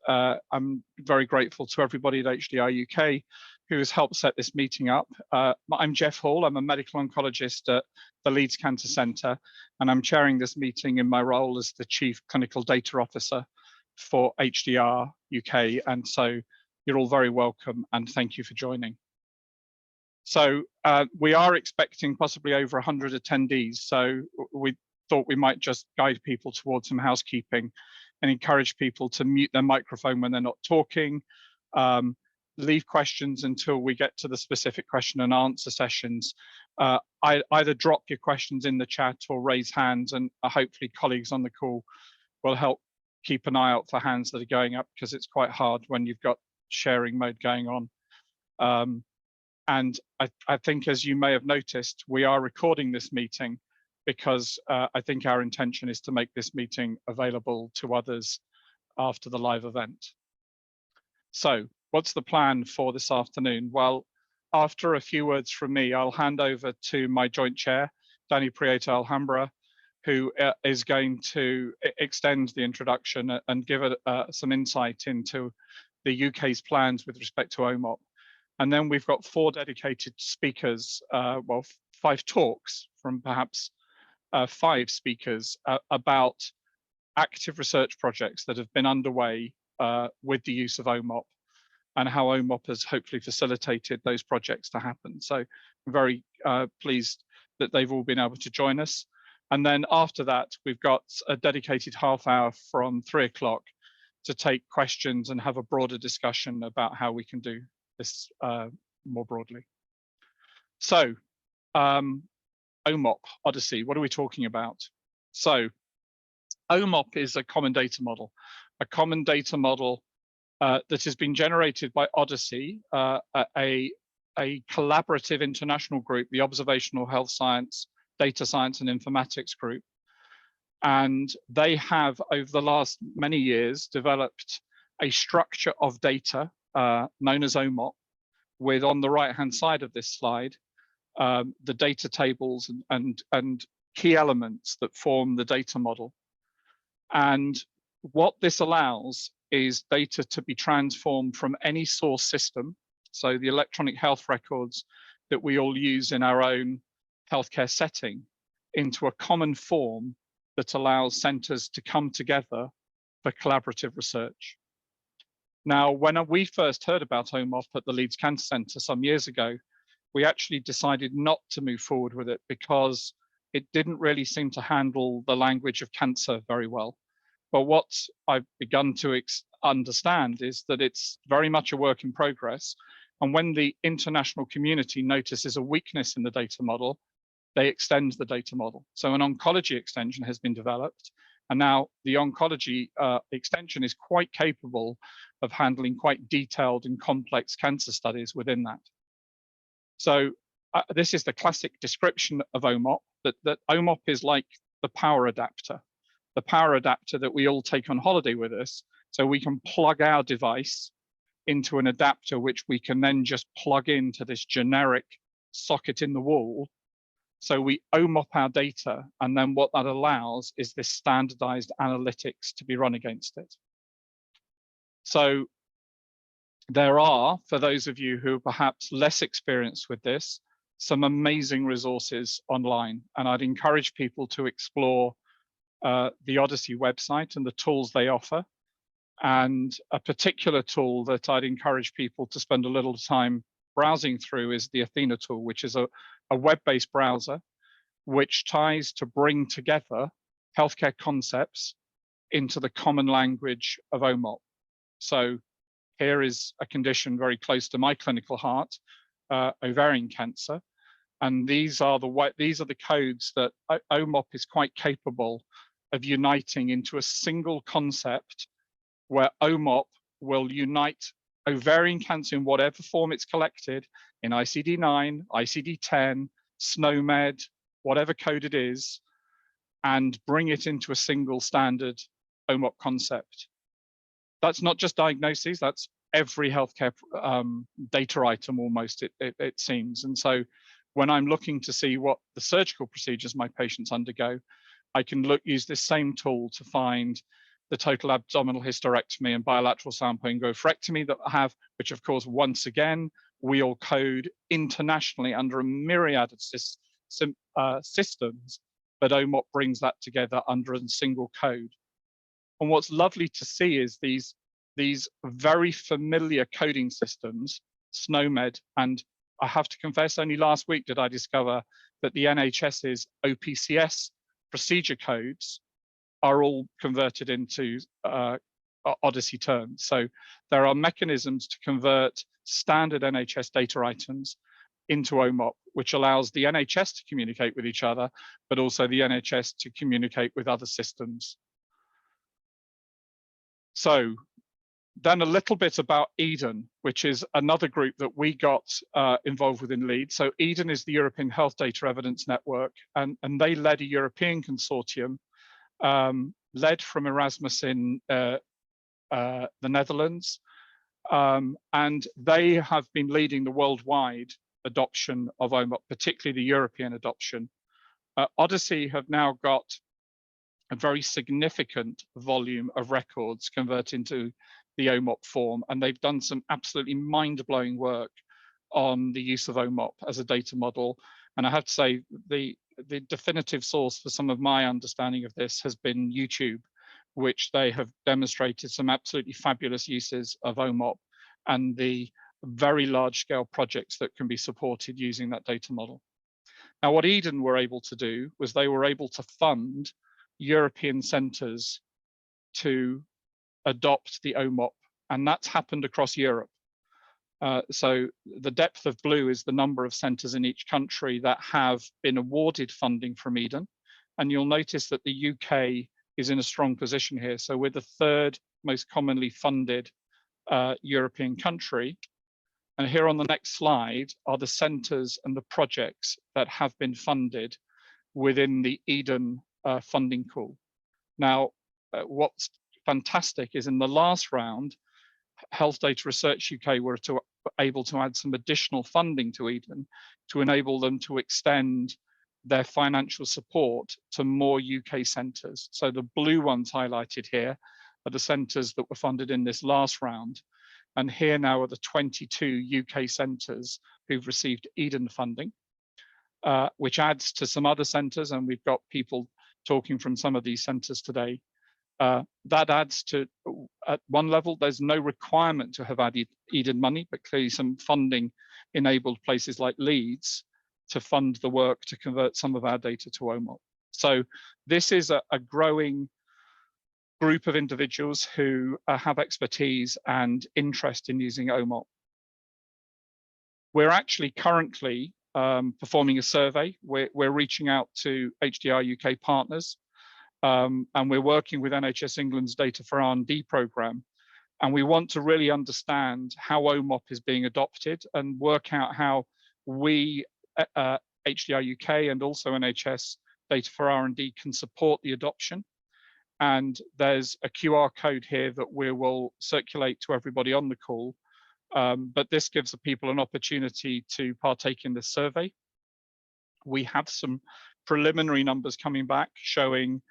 I'm very grateful to everybody at HDR UK who has helped set this meeting up. I'm Jeff Hall. I'm a medical oncologist at the Leeds Cancer Centre, and I'm chairing this meeting in my role as the Chief Clinical Data Officer for HDR UK. And so you're all very welcome, and thank you for joining. So we are expecting possibly over 100 attendees. So we thought we might just guide people towards some housekeeping and encourage people to mute their microphone when they're not talking. Leave questions until we get to the specific question and answer sessions. Either drop your questions in the chat or raise hands, and hopefully colleagues on the call will help keep an eye out for hands that are going up, because it's quite hard when you've got sharing mode going on. And I think, as you may have noticed, we are recording this meeting because I think our intention is to make this meeting available to others after the live event. So what's the plan for this afternoon? Well, after a few words from me, I'll hand over to my joint chair, Danny Prieto Alhambra, who is going to extend the introduction and give some insight into the UK's plans with respect to OMOP. And then we've got 4 dedicated speakers, well, 5 talks from perhaps 5 speakers about active research projects that have been underway with the use of OMOP, and how OMOP has hopefully facilitated those projects to happen. So I'm very pleased that they've all been able to join us. And then after that, we've got a dedicated half hour from 3 o'clock to take questions and have a broader discussion about how we can do this more broadly. So OMOP, Odyssey, what are we talking about? So OMOP is a common data model that has been generated by Odyssey, a collaborative international group, the Observational Health Science, Data Science and Informatics Group. And they have, over the last many years, developed a structure of data known as OMOP, with, on the right-hand side of this slide, the data tables and key elements that form the data model. And what this allows is data to be transformed from any source system, so the electronic health records that we all use in our own healthcare setting, into a common form that allows centers to come together for collaborative research. Now, when we first heard about OMOP at the Leeds Cancer Centre some years ago, we actually decided not to move forward with it because it didn't really seem to handle the language of cancer very well. But what I've begun to understand is that it's very much a work in progress. And when the international community notices a weakness in the data model, they extend the data model. So an oncology extension has been developed. And now the oncology extension is quite capable of handling quite detailed and complex cancer studies within that. So this is the classic description of OMOP, that OMOP is like the power adapter that we all take on holiday with us. So we can plug our device into an adapter, which we can then just plug into this generic socket in the wall. So we OMOP our data, and then what that allows is this standardized analytics to be run against it. So there are, for those of you who are perhaps less experienced with this, some amazing resources online, and I'd encourage people to explore the Odyssey website and the tools they offer. And a particular tool that I'd encourage people to spend a little time browsing through is the Athena tool, which is a web-based browser which tries to bring together healthcare concepts into the common language of OMOP. So here is a condition very close to my clinical heart, ovarian cancer. And these are the codes that OMOP is quite capable of uniting into a single concept, where OMOP will unite ovarian cancer in whatever form it's collected, in ICD-9, ICD-10, SNOMED, whatever code it is, and bring it into a single standard OMOP concept. That's not just diagnoses, that's every healthcare data item almost, it seems. And so when I'm looking to see what the surgical procedures my patients undergo, I can use this same tool to find the total abdominal hysterectomy and bilateral sampling oophorectomy that I have, which of course, once again, we all code internationally under a myriad of systems, but OMOP brings that together under a single code. And what's lovely to see is these very familiar coding systems, SNOMED, and I have to confess, only last week did I discover that the NHS's OPCS procedure codes are all converted into Odyssey terms. So there are mechanisms to convert standard NHS data items into OMOP, which allows the NHS to communicate with each other, but also the NHS to communicate with other systems. So then a little bit about EHDEN, which is another group that we got involved with in Leeds. So EHDEN is the European Health Data Evidence Network, and they led a European consortium led from Erasmus in the Netherlands. And they have been leading the worldwide adoption of OMOP, particularly the European adoption. Odyssey have now got a very significant volume of records converted into the OMOP form, and they've done some absolutely mind-blowing work on the use of OMOP as a data model. And I have to say, the definitive source for some of my understanding of this has been YouTube, which they have demonstrated some absolutely fabulous uses of OMOP and the very large scale projects that can be supported using that data model. Now, what EHDEN were able to do was they were able to fund European centers to adopt the OMOP, and that's happened across Europe. So the depth of blue is the number of centers in each country that have been awarded funding from EHDEN. And you'll notice that the UK is in a strong position here. So we're the third most commonly funded European country. And here on the next slide are the centers and the projects that have been funded within the EHDEN funding pool. Now, what's fantastic is in the last round, Health Data Research UK were able to add some additional funding to EHDEN to enable them to extend their financial support to more UK centres. So the blue ones highlighted here are the centres that were funded in this last round. And here now are the 22 UK centres who've received EHDEN funding, which adds to some other centres, and we've got people talking from some of these centres today. That adds to, at one level, there's no requirement to have added EHDEN money, but clearly some funding enabled places like Leeds to fund the work to convert some of our data to OMOP. So this is a growing group of individuals who have expertise and interest in using OMOP. We're actually currently performing a survey. We're reaching out to HDR UK partners, and we're working with NHS England's Data for R&D programme. And we want to really understand how OMOP is being adopted and work out how we, HDR UK and also NHS Data for R&D can support the adoption. And there's a QR code here that we will circulate to everybody on the call. But this gives the people an opportunity to partake in this survey. We have some preliminary numbers coming back showing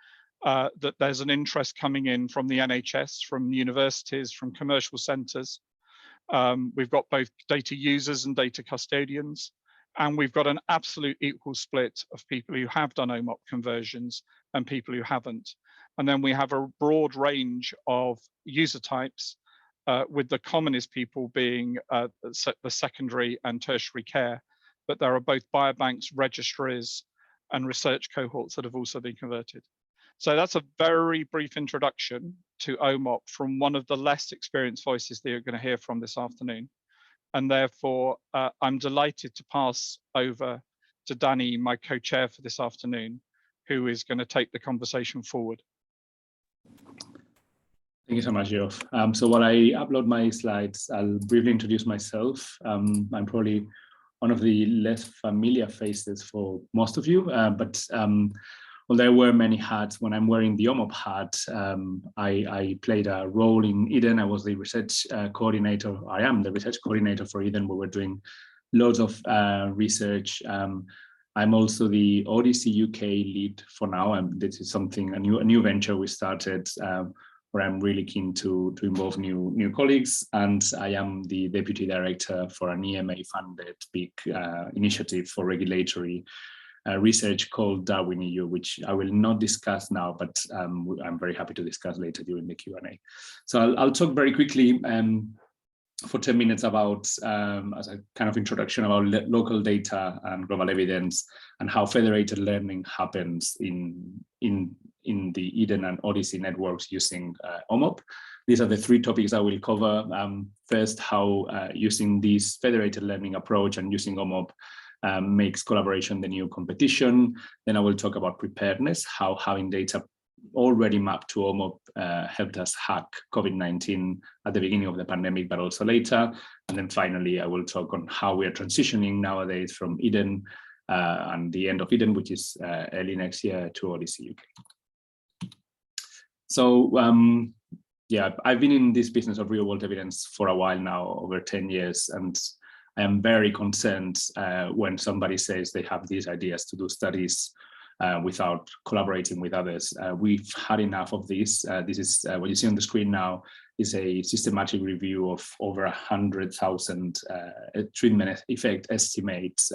that there's an interest coming in from the NHS, from universities, from commercial centres. We've got both data users and data custodians, and we've got an absolute equal split of people who have done OMOP conversions and people who haven't. And then we have a broad range of user types, with the commonest people being the secondary and tertiary care, but there are both biobanks, registries, and research cohorts that have also been converted. So that's a very brief introduction to OMOP from one of the less experienced voices that you're going to hear from this afternoon. And therefore, I'm delighted to pass over to Danny, my co-chair for this afternoon, who is going to take the conversation forward. Thank you so much, Geoff. So while I upload my slides, I'll briefly introduce myself. I'm probably one of the less familiar faces for most of you, but although I wear many hats, when I'm wearing the OMOP hat, I played a role in EHDEN. I was the research coordinator. I am the research coordinator for EHDEN, where we're doing loads of research. I'm also the OHDSI UK lead for now. This is something, a new venture we started where I'm really keen to involve new colleagues. And I am the Deputy Director for an EMA-funded big initiative for regulatory research called Darwin EU, which I will not discuss now, but I'm very happy to discuss later during the Q&A. So I'll talk very quickly for 10 minutes about, as a kind of introduction, about local data and global evidence and how federated learning happens in the EHDEN and OHDSI networks using OMOP. These are the three topics I will cover. First, how using this federated learning approach and using OMOP makes collaboration the new competition. Then I will talk about preparedness, how having data already mapped to OMOP helped us hack COVID-19 at the beginning of the pandemic, but also later. And then finally, I will talk on how we are transitioning nowadays from EHDEN and the end of EHDEN, which is early next year, to OHDSI UK. So yeah, I've been in this business of real world evidence for a while now, over 10 years, and I am very concerned when somebody says they have these ideas to do studies without collaborating with others. We've had enough of this. This is what you see on the screen now is a systematic review of over 100,000 treatment effect estimates,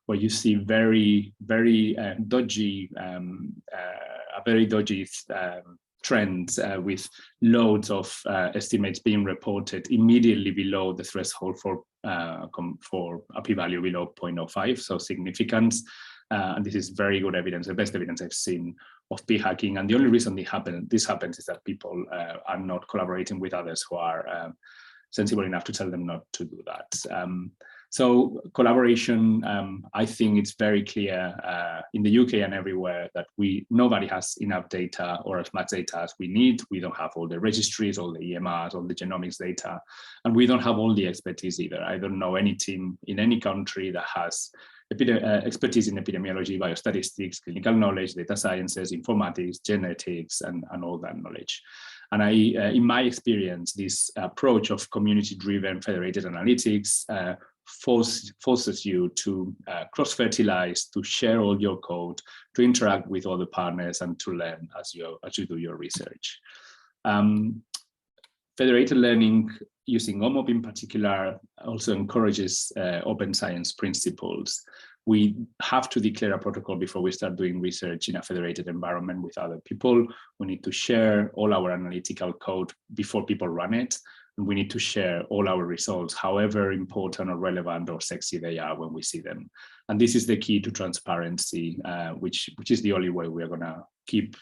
where you see very dodgy trends with loads of estimates being reported immediately below the threshold for a p-value below 0.05, so significance. And this is very good evidence, the best evidence I've seen of p-hacking. And the only reason this happens is that people are not collaborating with others who are sensible enough to tell them not to do that. So collaboration, I think it's very clear in the UK and everywhere that nobody has enough data or as much data as we need. We don't have all the registries, all the EMRs, all the genomics data, and we don't have all the expertise either. I don't know any team in any country that has expertise in epidemiology, biostatistics, clinical knowledge, data sciences, informatics, genetics, and all that knowledge. And in my experience, this approach of community-driven federated analytics forces you to cross-fertilize, to share all your code, to interact with other partners, and to learn as you do your research. Federated learning using OMOP in particular also encourages open science principles. We have to declare a protocol before we start doing research in a federated environment with other people. We need to share all our analytical code before people run it. And we need to share all our results, however important or relevant or sexy they are when we see them. And this is the key to transparency, which is the only way we're gonna keep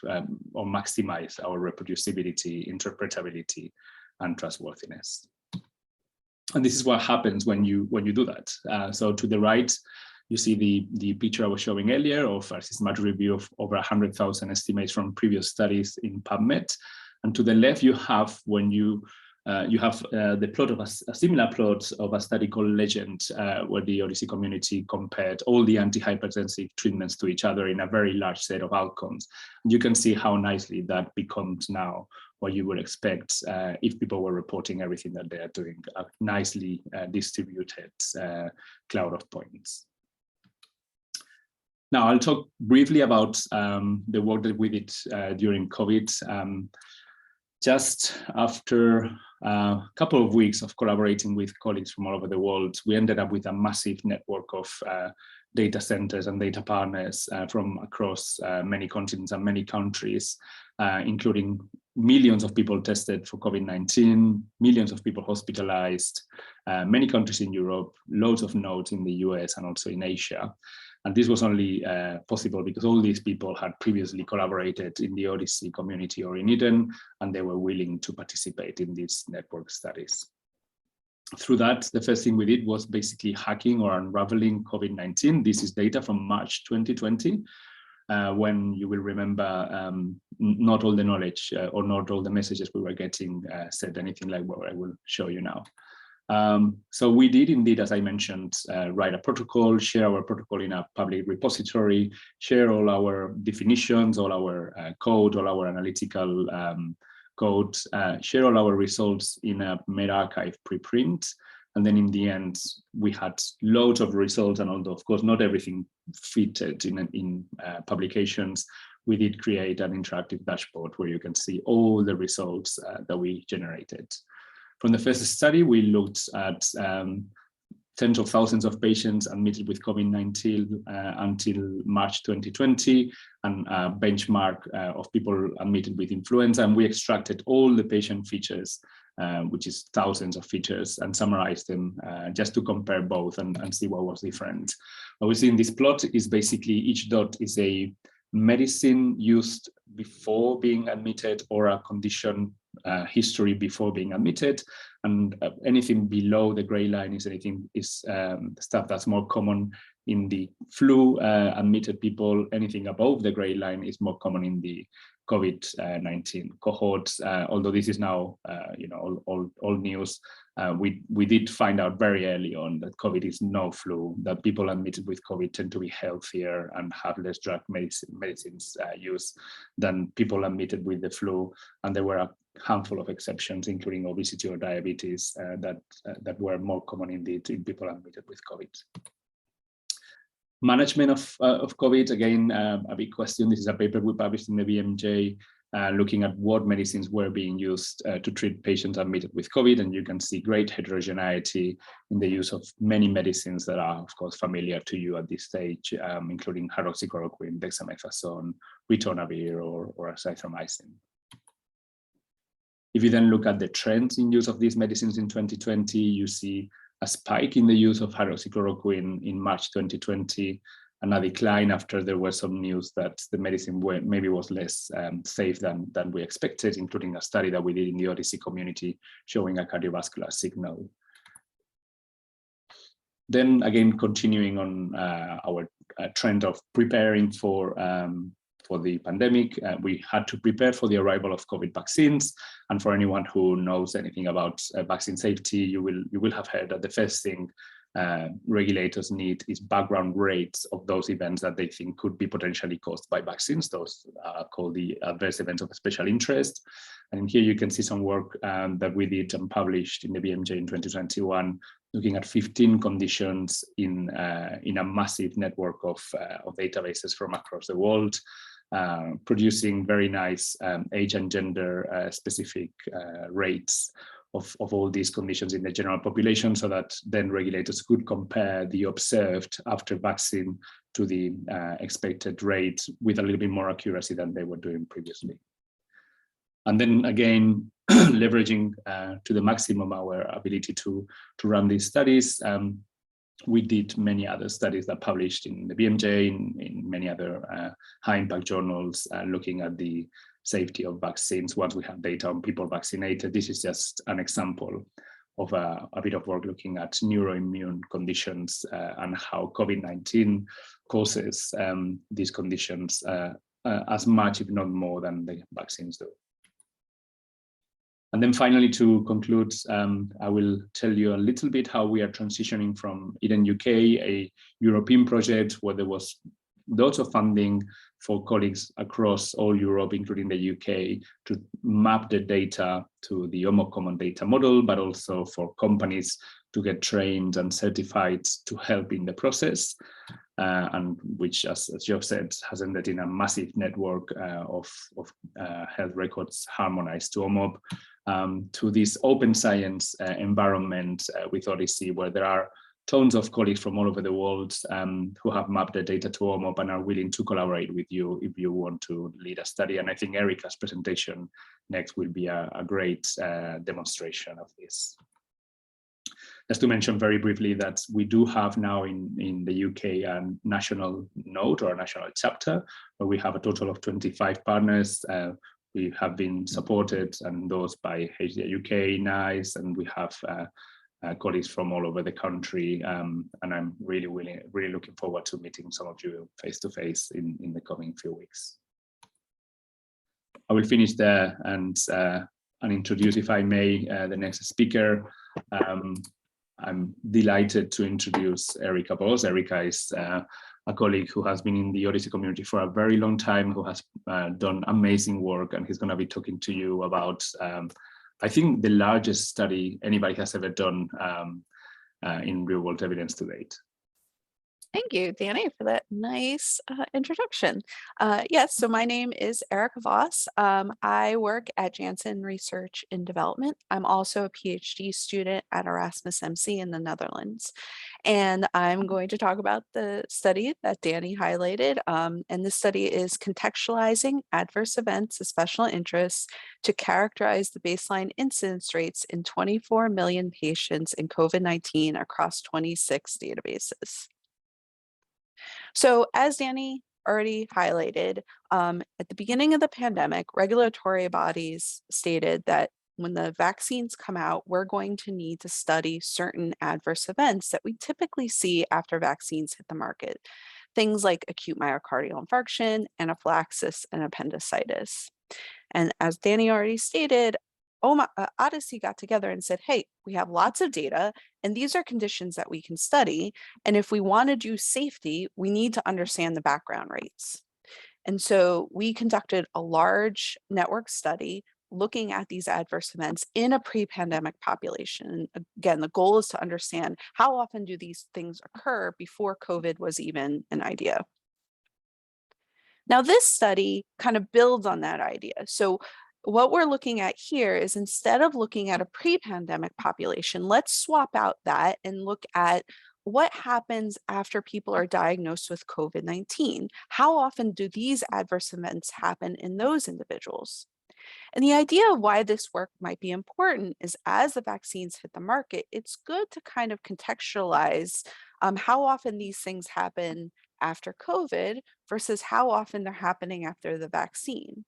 or maximize our reproducibility, interpretability, and trustworthiness. And this is what happens when you do that. So to the right, you see the picture I was showing earlier of a systematic review of over 100,000 estimates from previous studies in PubMed. And to the left, you have the plot of a similar plot of a study called Legend, where the OHDSI community compared all the antihypertensive treatments to each other in a very large set of outcomes. And you can see how nicely that becomes now what you would expect if people were reporting everything that they are doing, a nicely distributed cloud of points. Now, I'll talk briefly about the work that we did during COVID. Just after a couple of weeks of collaborating with colleagues from all over the world, we ended up with a massive network of data centers and data partners from across many continents and many countries, including millions of people tested for COVID-19, millions of people hospitalized, many countries in Europe, loads of nodes in the US and also in Asia. And this was only possible because all these people had previously collaborated in the OHDSI community or in EHDEN, and they were willing to participate in these network studies. Through that, the first thing we did was basically hacking or unraveling COVID-19. This is data from March 2020, when you will remember not all the knowledge or not all the messages we were getting said anything like what I will show you now. So we did indeed, as I mentioned, write a protocol, share our protocol in a public repository, share all our definitions, all our code, all our analytical code, share all our results in a meta-archive preprint. And then in the end, we had loads of results, and although of course not everything fitted in publications, we did create an interactive dashboard where you can see all the results that we generated. From the first study, we looked at tens of thousands of patients admitted with COVID-19 until March 2020, and a benchmark of people admitted with influenza, and we extracted all the patient features, which is thousands of features, and summarized them just to compare both and see what was different. What we see in this plot is basically each dot is a medicine used before being admitted or a condition history before being admitted, and anything below the gray line is stuff that's more common in the flu admitted people. Anything above the gray line is more common in the COVID-19 cohorts. Although this is now all news, we did find out very early on that COVID is no flu, that people admitted with COVID tend to be healthier and have less drug medicines use than people admitted with the flu. And there were a handful of exceptions, including obesity or diabetes, that were more common indeed in people admitted with COVID. Management of COVID, again, a big question. This is a paper we published in the BMJ, looking at what medicines were being used to treat patients admitted with COVID, and you can see great heterogeneity in the use of many medicines that are, of course, familiar to you at this stage, including hydroxychloroquine, dexamethasone, ritonavir, or azithromycin. If you then look at the trends in use of these medicines in 2020, you see a spike in the use of hydroxychloroquine in March 2020, and a decline after there was some news that the medicine maybe was less safe than we expected, including a study that we did in the OHDSI community showing a cardiovascular signal. Then again, continuing on our trend of preparing for the pandemic, we had to prepare for the arrival of COVID vaccines. And for anyone who knows anything about vaccine safety, you will have heard that the first thing regulators need is background rates of those events that they think could be potentially caused by vaccines. Those are called the adverse events of special interest. And here you can see some work that we did and published in the BMJ in 2021, looking at 15 conditions in a massive network of databases from across the world, producing very nice age and gender specific rates of all these conditions in the general population, so that then regulators could compare the observed after vaccine to the expected rate with a little bit more accuracy than they were doing previously. And then again, leveraging to the maximum our ability to run these studies, we did many other studies that published in the BMJ, in many other high impact journals, looking at the safety of vaccines once we have data on people vaccinated. This is just an example of a bit of work looking at neuroimmune conditions and how COVID-19 causes these conditions as much, if not more, than the vaccines do. And then finally, to conclude, I will tell you a little bit how we are transitioning from EHDEN UK, a European project where there was lots of funding for colleagues across all Europe, including the UK, to map the data to the OMOP Common Data Model, but also for companies to get trained and certified to help in the process, and which, as Geoff said, has ended in a massive network of health records harmonized to OMOP, to this open science environment with OHDSI, where there are tons of colleagues from all over the world who have mapped the data to OMOP and are willing to collaborate with you if you want to lead a study. And I think Erica's presentation next will be a great demonstration of this. Just to mention very briefly that we do have now in the UK a national node or a national chapter, where we have a total of 25 partners. We have been supported and endorsed by HDR UK, NICE, and we have colleagues from all over the country, and I'm really looking forward to meeting some of you face to face in the coming few weeks. I will finish there and introduce, if I may, the next speaker. I'm delighted to introduce Erica Boss. Erica is a colleague who has been in the OHDSI community for a very long time, who has done amazing work, and he's going to be talking to you about I think the largest study anybody has ever done in real world evidence to date. Thank you, Danny, for that nice introduction. Yes, so my name is Erica Voss. I work at Janssen Research and Development. I'm also a PhD student at Erasmus MC in the Netherlands. And I'm going to talk about the study that Danny highlighted. And this study is contextualizing adverse events of special interest to characterize the baseline incidence rates in 24 million patients in COVID-19 across 26 databases. So as Danny already highlighted, at the beginning of the pandemic, regulatory bodies stated that when the vaccines come out, we're going to need to study certain adverse events that we typically see after vaccines hit the market. Things like acute myocardial infarction, anaphylaxis, and appendicitis. And as Danny already stated, Odyssey got together and said, hey, we have lots of data, and these are conditions that we can study. And if we want to do safety, we need to understand the background rates. And so we conducted a large network study looking at these adverse events in a pre-pandemic population. Again, the goal is to understand how often do these things occur before COVID was even an idea. Now, this study kind of builds on that idea. So what we're looking at here is instead of looking at a pre-pandemic population, let's swap out that and look at what happens after people are diagnosed with COVID-19. How often do these adverse events happen in those individuals? And the idea of why this work might be important is as the vaccines hit the market, it's good to kind of contextualize how often these things happen after COVID versus how often they're happening after the vaccine.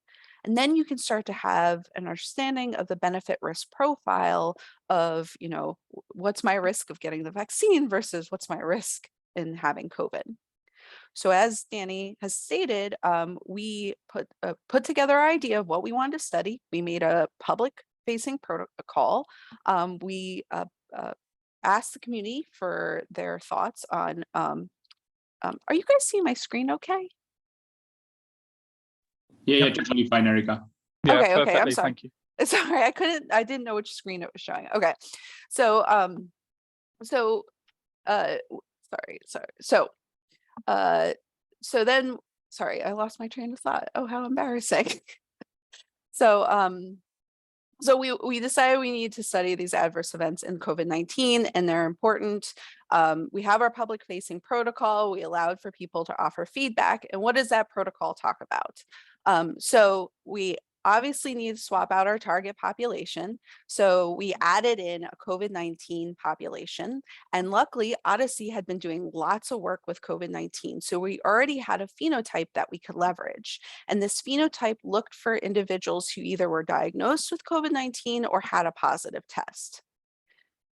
And then you can start to have an understanding of the benefit risk profile of, what's my risk of getting the vaccine versus what's my risk in having COVID. So as Danny has stated, we put together our idea of what we wanted to study. We made a public facing protocol. We asked the community for their thoughts on, are you guys seeing my screen okay? Yeah, totally fine, Erica. Yeah, okay, perfectly, I'm sorry. thank you. Sorry, I didn't know which screen it was showing. Okay, so then, sorry, I lost my train of thought. Oh, how embarrassing. So we decided we need to study these adverse events in COVID-19, and they're important. We have our public facing protocol. We allowed for people to offer feedback. And what does that protocol talk about? So we obviously need to swap out our target population. So we added in a COVID-19 population, and luckily Odyssey had been doing lots of work with COVID-19. So we already had a phenotype that we could leverage. And this phenotype looked for individuals who either were diagnosed with COVID-19 or had a positive test.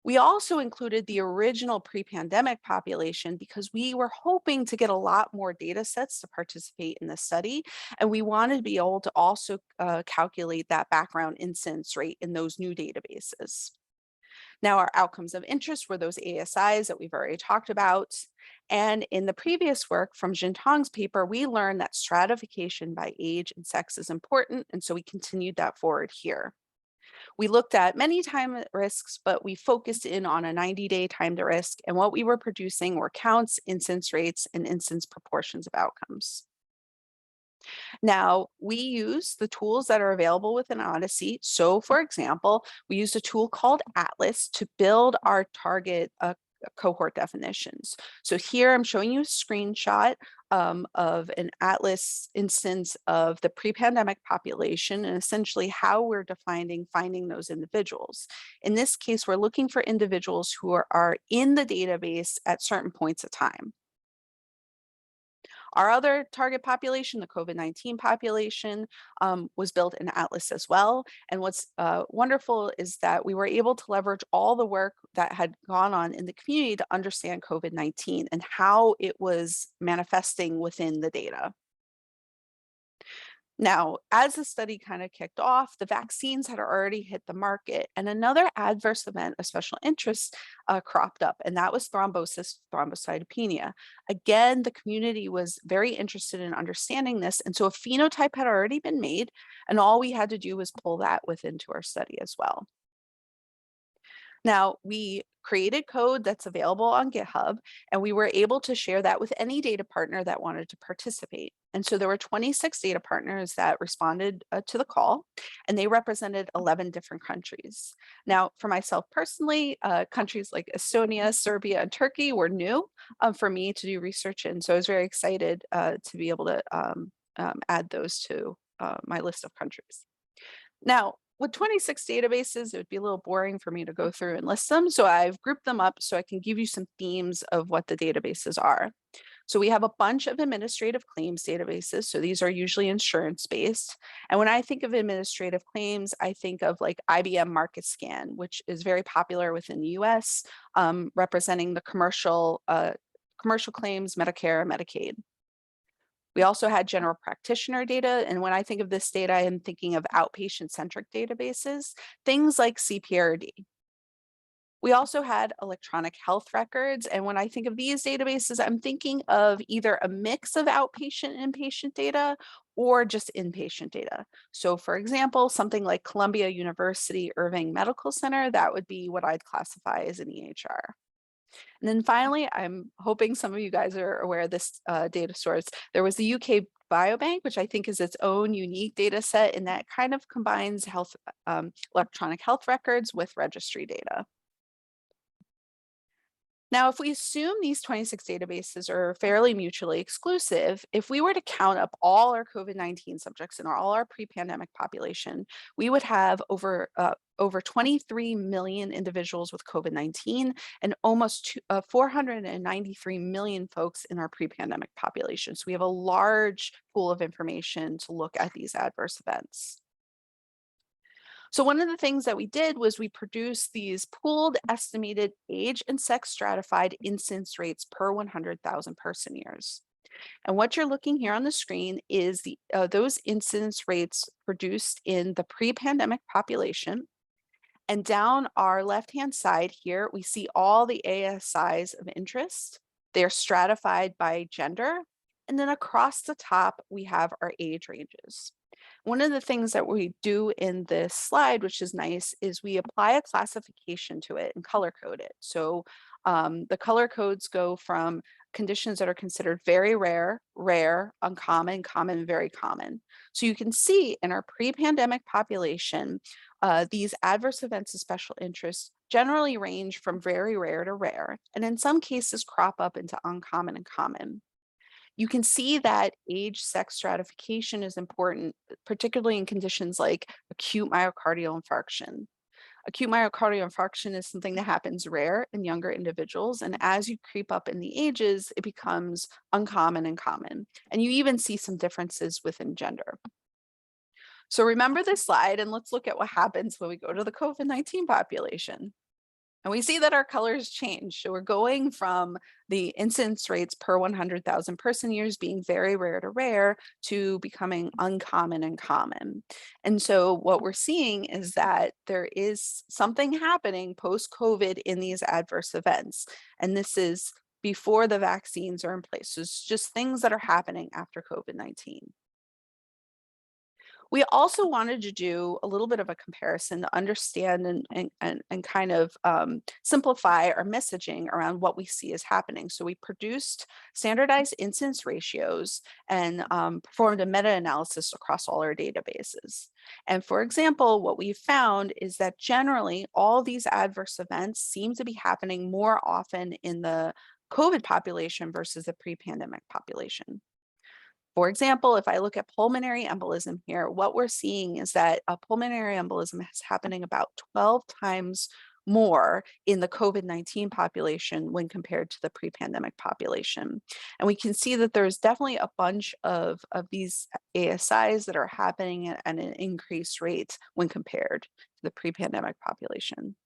We also included the original pre-pandemic population because we were hoping to get a lot more data sets to participate in the study. And we wanted to be able to also calculate that background incidence rate in those new databases. Now, our outcomes of interest were those ASIs that we've already talked about. And in the previous work from Jintong's paper, we learned that stratification by age and sex is important. And so we continued that forward here. We looked at many time risks, but we focused in on a 90-day time to risk, and what we were producing were counts, incidence rates, and incidence proportions of outcomes. Now, we use the tools that are available within Odyssey. So, for example, we used a tool called Atlas to build our target cohort definitions. So here I'm showing you a screenshot of an Atlas instance of the pre-pandemic population and essentially how we're finding those individuals. In this case, we're looking for individuals who are in the database at certain points of time. Our other target population, the COVID-19 population, was built in Atlas as well. And what's wonderful is that we were able to leverage all the work that had gone on in the community to understand COVID-19 and how it was manifesting within the data. Now, as the study kind of kicked off, the vaccines had already hit the market, and another adverse event of special interest cropped up, and that was thrombocytopenia. Again, the community was very interested in understanding this, and so a phenotype had already been made, and all we had to do was pull that into our study as well. Now, we created code that's available on GitHub, and we were able to share that with any data partner that wanted to participate. And so there were 26 data partners that responded to the call, and they represented 11 different countries. Now, for myself personally, countries like Estonia, Serbia, and Turkey were new for me to do research in. So I was very excited to be able to add those to my list of countries. Now, with 26 databases, it would be a little boring for me to go through and list them. So I've grouped them up so I can give you some themes of what the databases are. So we have a bunch of administrative claims databases. So these are usually insurance-based. And when I think of administrative claims, I think of like IBM Market Scan, which is very popular within the US, representing the commercial claims, Medicare, and Medicaid. We also had general practitioner data. And when I think of this data, I am thinking of outpatient-centric databases, things like CPRD. We also had electronic health records. And when I think of these databases, I'm thinking of either a mix of outpatient and inpatient data or just inpatient data. So for example, something like Columbia University Irving Medical Center, that would be what I'd classify as an EHR. And then finally, I'm hoping some of you guys are aware of this data source. There was the UK Biobank, which I think is its own unique data set, and that kind of combines health electronic health records with registry data. Now, if we assume these 26 databases are fairly mutually exclusive, if we were to count up all our COVID-19 subjects and all our pre-pandemic population, we would have over 23 million individuals with COVID-19 and almost 493 million folks in our pre-pandemic population. So we have a large pool of information to look at these adverse events. So one of the things that we did was we produced these pooled estimated age and sex stratified incidence rates per 100,000 person years. And what you're looking here on the screen is those incidence rates produced in the pre-pandemic population. And down our left-hand side here, we see all the ASIs of interest. They're stratified by gender. And then across the top, we have our age ranges. One of the things that we do in this slide, which is nice, is we apply a classification to it and color code it. So the color codes go from conditions that are considered very rare, rare, uncommon, common, very common. So you can see in our pre-pandemic population, these adverse events of special interest generally range from very rare to rare, and in some cases crop up into uncommon and common. You can see that age sex stratification is important, particularly in conditions like acute myocardial infarction. Acute myocardial infarction is something that happens rare in younger individuals, and as you creep up in the ages, it becomes uncommon and common. And you even see some differences within gender. So remember this slide, and let's look at what happens when we go to the COVID-19 population. And we see that our colors change. So we're going from the incidence rates per 100,000 person years being very rare to rare to becoming uncommon and common. And so what we're seeing is that there is something happening post-COVID in these adverse events. And this is before the vaccines are in place. So it's just things that are happening after COVID-19. We also wanted to do a little bit of a comparison to understand and kind of simplify our messaging around what we see is happening. So we produced standardized incidence ratios and performed a meta-analysis across all our databases. And for example, what we found is that generally all these adverse events seem to be happening more often in the COVID population versus the pre-pandemic population. For example, if I look at pulmonary embolism here, what we're seeing is that a pulmonary embolism is happening about 12 times more in the COVID-19 population when compared to the pre-pandemic population. And we can see that there's definitely a bunch of these ASIs that are happening at an increased rate when compared to the pre-pandemic population.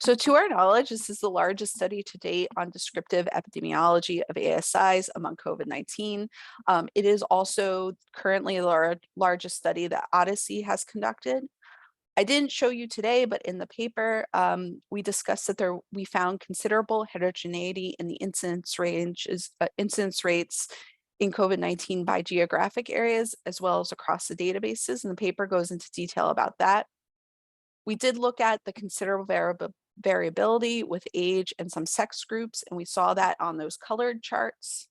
So to our knowledge, this is the largest study to date on descriptive epidemiology of ASIs among COVID-19. It is also currently the largest study that OHDSI has conducted. I didn't show you today, but in the paper, we discussed that we found considerable heterogeneity in the incidence rates in COVID-19 by geographic areas, as well as across the databases. And the paper goes into detail about that. We did look at the considerable variability with age and some sex groups, and we saw that on those colored charts.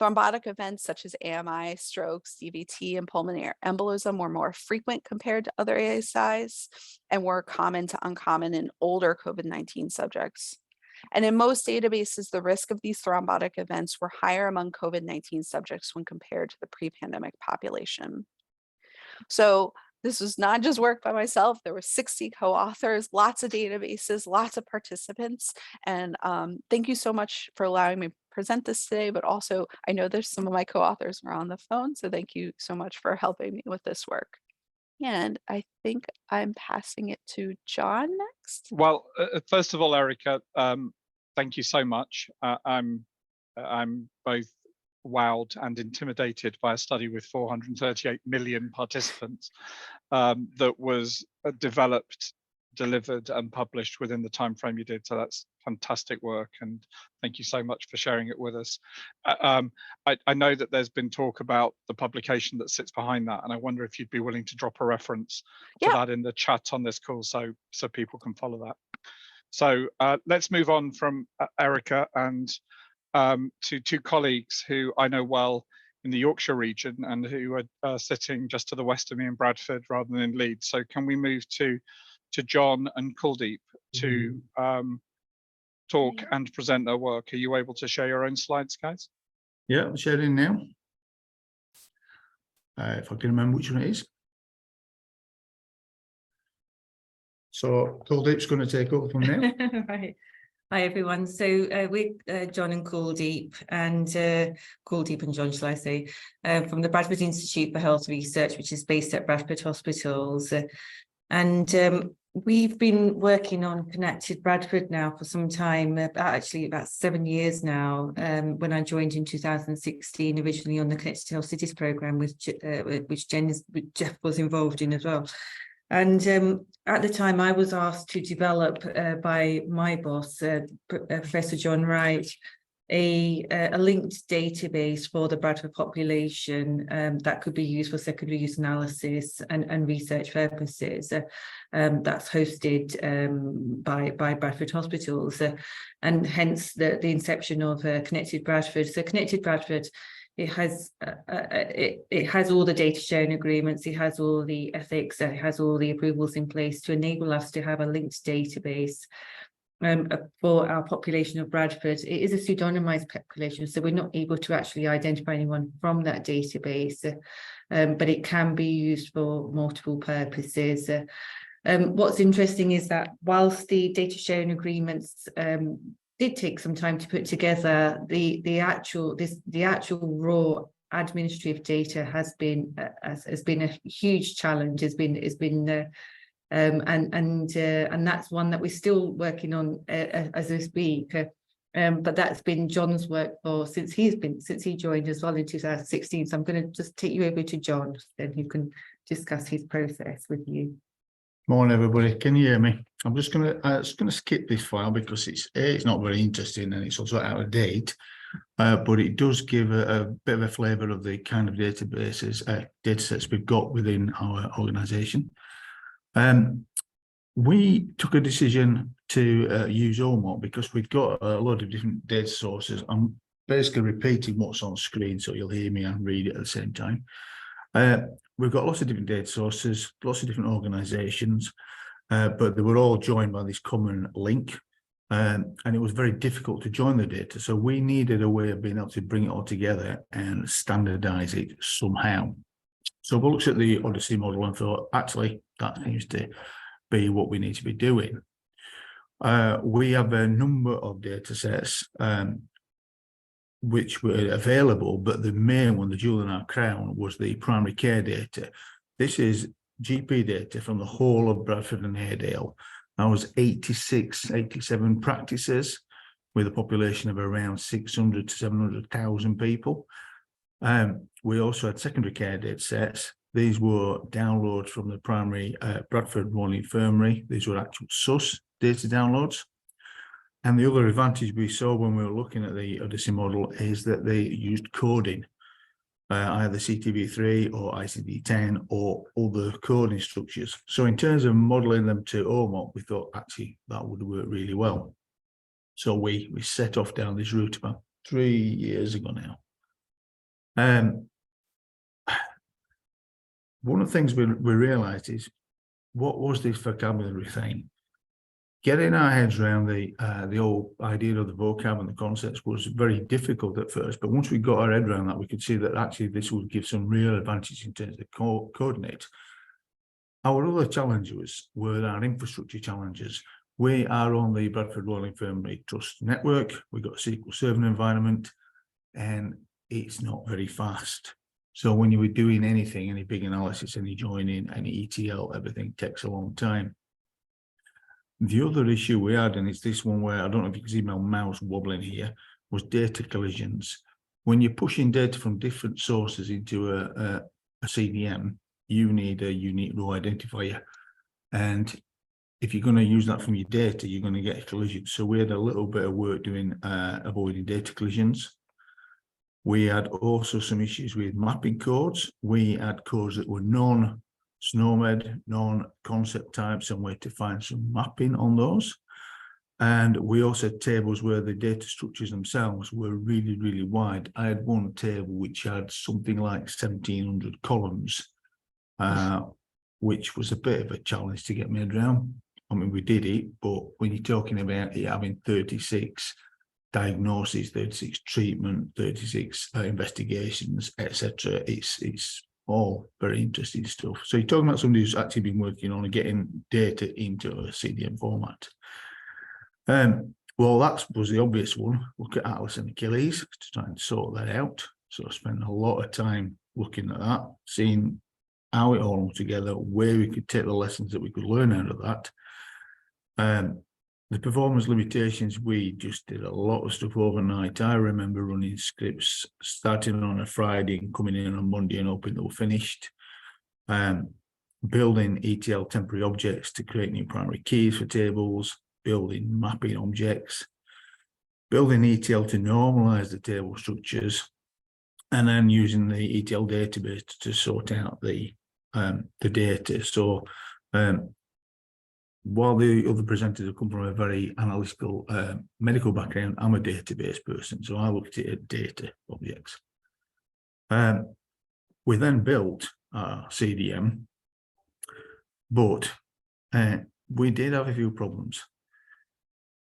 Thrombotic events such as AMI, strokes, DVT, and pulmonary embolism were more frequent compared to other ASIs and were common to uncommon in older COVID-19 subjects. And in most databases, the risk of these thrombotic events were higher among COVID-19 subjects when compared to the pre-pandemic population. So this was not just work by myself. There were 60 co-authors, lots of databases, lots of participants. And thank you so much for allowing me to present this today, but also I know there's some of my co-authors are on the phone. So thank you so much for helping me with this work. And I think I'm passing it to John next. Well, first of all, Erica, thank you so much. I'm both wowed and intimidated by a study with 438 million participants that was developed, delivered, and published within the time frame you did. So that's fantastic work, and thank you so much for sharing it with us. I know that there's been talk about the publication that sits behind that, and I wonder if you'd be willing to drop a reference to that in the chat on this call, so people can follow that. So let's move on from Erica and to two colleagues who I know well in the Yorkshire region and who are sitting just to the west of me in Bradford rather than in Leeds. So can we move to John and Kuldeep to talk and present their work? Are you able to share your own slides, guys? Yeah, I'm sharing now. If I can remember which one it is. So Kuldeep's going to take over from now. Right. Hi everyone. So we're John and Kuldeep, and Kuldeep and John, shall I say, from the Bradford Institute for Health Research, which is based at Bradford Hospitals. And we've been working on Connected Bradford now for some time, actually about 7 years now, when I joined in 2016, originally on the Connected Health Cities programme, which Jeff was involved in as well. And at the time, I was asked to develop by my boss, Professor John Wright, a linked database for the Bradford population that could be used for secondary use analysis and research purposes. That's hosted by Bradford Hospitals, and hence the inception of Connected Bradford. So Connected Bradford, it has all the data sharing agreements, it has all the ethics, it has all the approvals in place to enable us to have a linked database for our population of Bradford. It is a pseudonymized population, so we're not able to actually identify anyone from that database, but it can be used for multiple purposes. What's interesting is that whilst the data sharing agreements did take some time to put together, the actual raw administrative data has been a huge challenge. And that's one that we're still working on as we speak. But that's been John's work since he joined as well in 2016. So I'm going to just take you over to John, then he can discuss his process with you. Morning, everybody. Can you hear me? I'm just going to skip this file because it's not very interesting and it's also out of date. But it does give a bit of a flavour of the kind of data sets we've got within our organisation. We took a decision to use OMOP because we've got a lot of different data sources. I'm basically repeating what's on screen, so you'll hear me and read it at the same time. We've got lots of different data sources, lots of different organisations, but they were all joined by this common link. And it was very difficult to join the data. So we needed a way of being able to bring it all together and standardise it somehow. So we looked at the OHDSI model and thought, actually, that seems to be what we need to be doing. We have a number of data sets which were available, but the main one, the jewel in our crown, was the primary care data. This is GP data from the whole of Bradford and Airedale. That was 87 practices with a population of around 600 to 700,000 people. We also had secondary care data sets. These were downloads from the primary Bradford Royal Infirmary. These were actual SUS data downloads. And the other advantage we saw when we were looking at the OHDSI model is that they used coding. either CTV3 or ICD-10 or other coding structures. So in terms of modeling them to OMOP, we thought actually that would work really well. So we set off down this route about 3 years ago now. One of the things we realized is, what was this vocabulary thing? Getting our heads around the whole idea of the vocab and the concepts was very difficult at first, but once we got our head around that, we could see that actually this would give some real advantage in terms of coordinate. Our other challenges were our infrastructure challenges. We are on the Bradford Royal Infirmary Trust network. We've got a SQL Server environment, and it's not very fast. So when you were doing anything, any big analysis, any joining, any ETL, everything takes a long time. The other issue we had, and it's this one where I don't know if you can see my mouse wobbling here, was data collisions. When you're pushing data from different sources into a CDM, you need a unique row identifier. And if you're going to use that from your data, you're going to get a collision. So we had a little bit of work doing avoiding data collisions. We had also some issues with mapping codes. We had codes that were non-SNOMED, non-concept types, and where to find some mapping on those. And we also had tables where the data structures themselves were really, really wide. I had one table which had something like 1,700 columns, which was a bit of a challenge to get my head around. I mean, we did it, but when you're talking about it having 36 diagnoses, 36 treatment, 36 investigations, etc., it's all very interesting stuff. So you're talking about somebody who's actually been working on getting data into a CDM format. Well, that was the obvious one. Look at Atlas and Achilles to try and sort that out. So I spent a lot of time looking at that, seeing how it all went together, where we could take the lessons that we could learn out of that. The performance limitations, we just did a lot of stuff overnight. I remember running scripts starting on a Friday and coming in on Monday and hoping they were finished. Building ETL temporary objects to create new primary keys for tables, building mapping objects, building ETL to normalize the table structures, and then using the ETL database to sort out the data. So while the other presenters have come from a very analytical medical background, I'm a database person, so I looked at data objects. We then built our CDM, but we did have a few problems.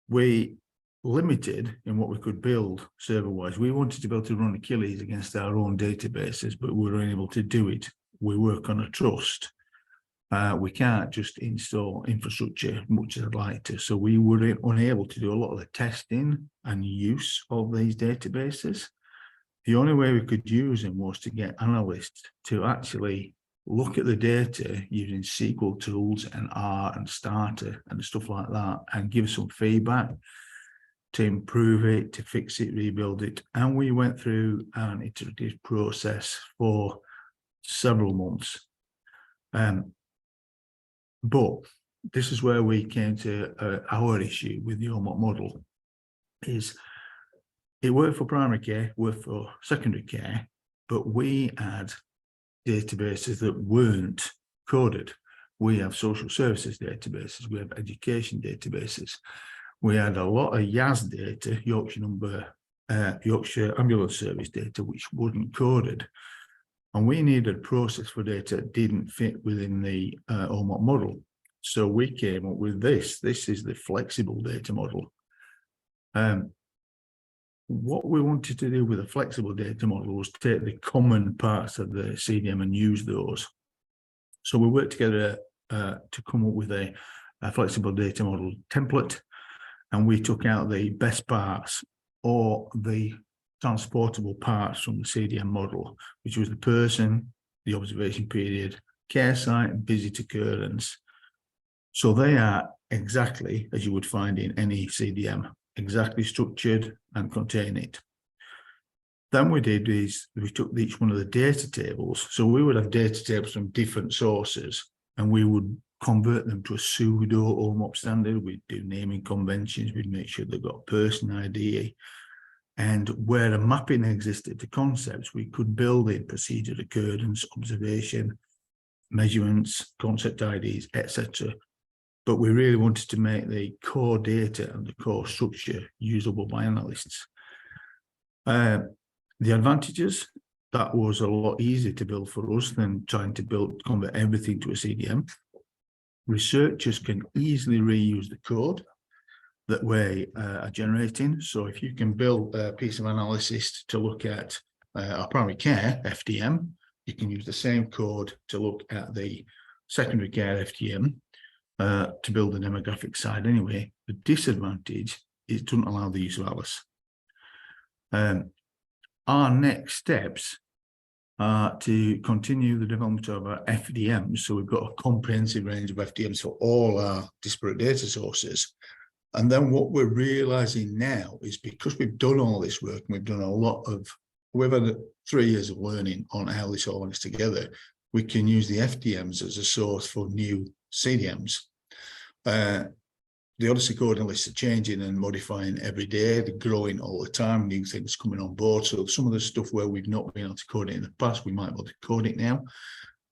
We limited in what we could build server-wise. We wanted to be able to run Achilles against our own databases, but we were unable to do it. We work on a trust. We can't just install infrastructure much as I'd like to. So we were unable to do a lot of the testing and use of these databases. The only way we could use them was to get analysts to actually look at the data using SQL tools and R and Starter and stuff like that, and give some feedback to improve it, to fix it, rebuild it. And we went through an iterative process for several months. But this is where we came to our issue with the OMOP model. Is it worked for primary care, worked for secondary care, but we had databases that weren't coded. We have social services databases, we have education databases. We had a lot of YAS data, Yorkshire Ambulance Service data, which wasn't coded. And we needed a process for data that didn't fit within the OMOP model. So we came up with this. This is the flexible data model. What we wanted to do with a flexible data model was take the common parts of the CDM and use those. So we worked together to come up with a flexible data model template, and we took out the best parts or the transportable parts from the CDM model, which was the person, the observation period, care site, and visit occurrence. So they are exactly as you would find in any CDM, exactly structured and contain it. Then we did is we took each one of the data tables. So we would have data tables from different sources, and we would convert them to a pseudo OMOP standard. We'd do naming conventions. We'd make sure they've got person ID, And where a mapping existed to concepts, we could build in procedure occurrence, observation, measurements, concept IDs, etc. But we really wanted to make the core data and the core structure usable by analysts. The advantages, that was a lot easier to build for us than trying to convert everything to a CDM. Researchers can easily reuse the code that we are generating. So if you can build a piece of analysis to look at our primary care FDM, you can use the same code to look at the secondary care FDM to build the demographic side anyway. The disadvantage is it doesn't allow the use of Alice. Our next steps are to continue the development of our FDMs. So we've got a comprehensive range of FDMs for all our disparate data sources. And then what we're realizing now is because we've done all this work and we've done a lot of, we've had 3 years of learning on how this all is together, we can use the FDMs as a source for new CDMs. The OHDSI coding lists are changing and modifying every day. They're growing all the time, new things coming on board. So some of the stuff where we've not been able to code it in the past, we might be able to code it now.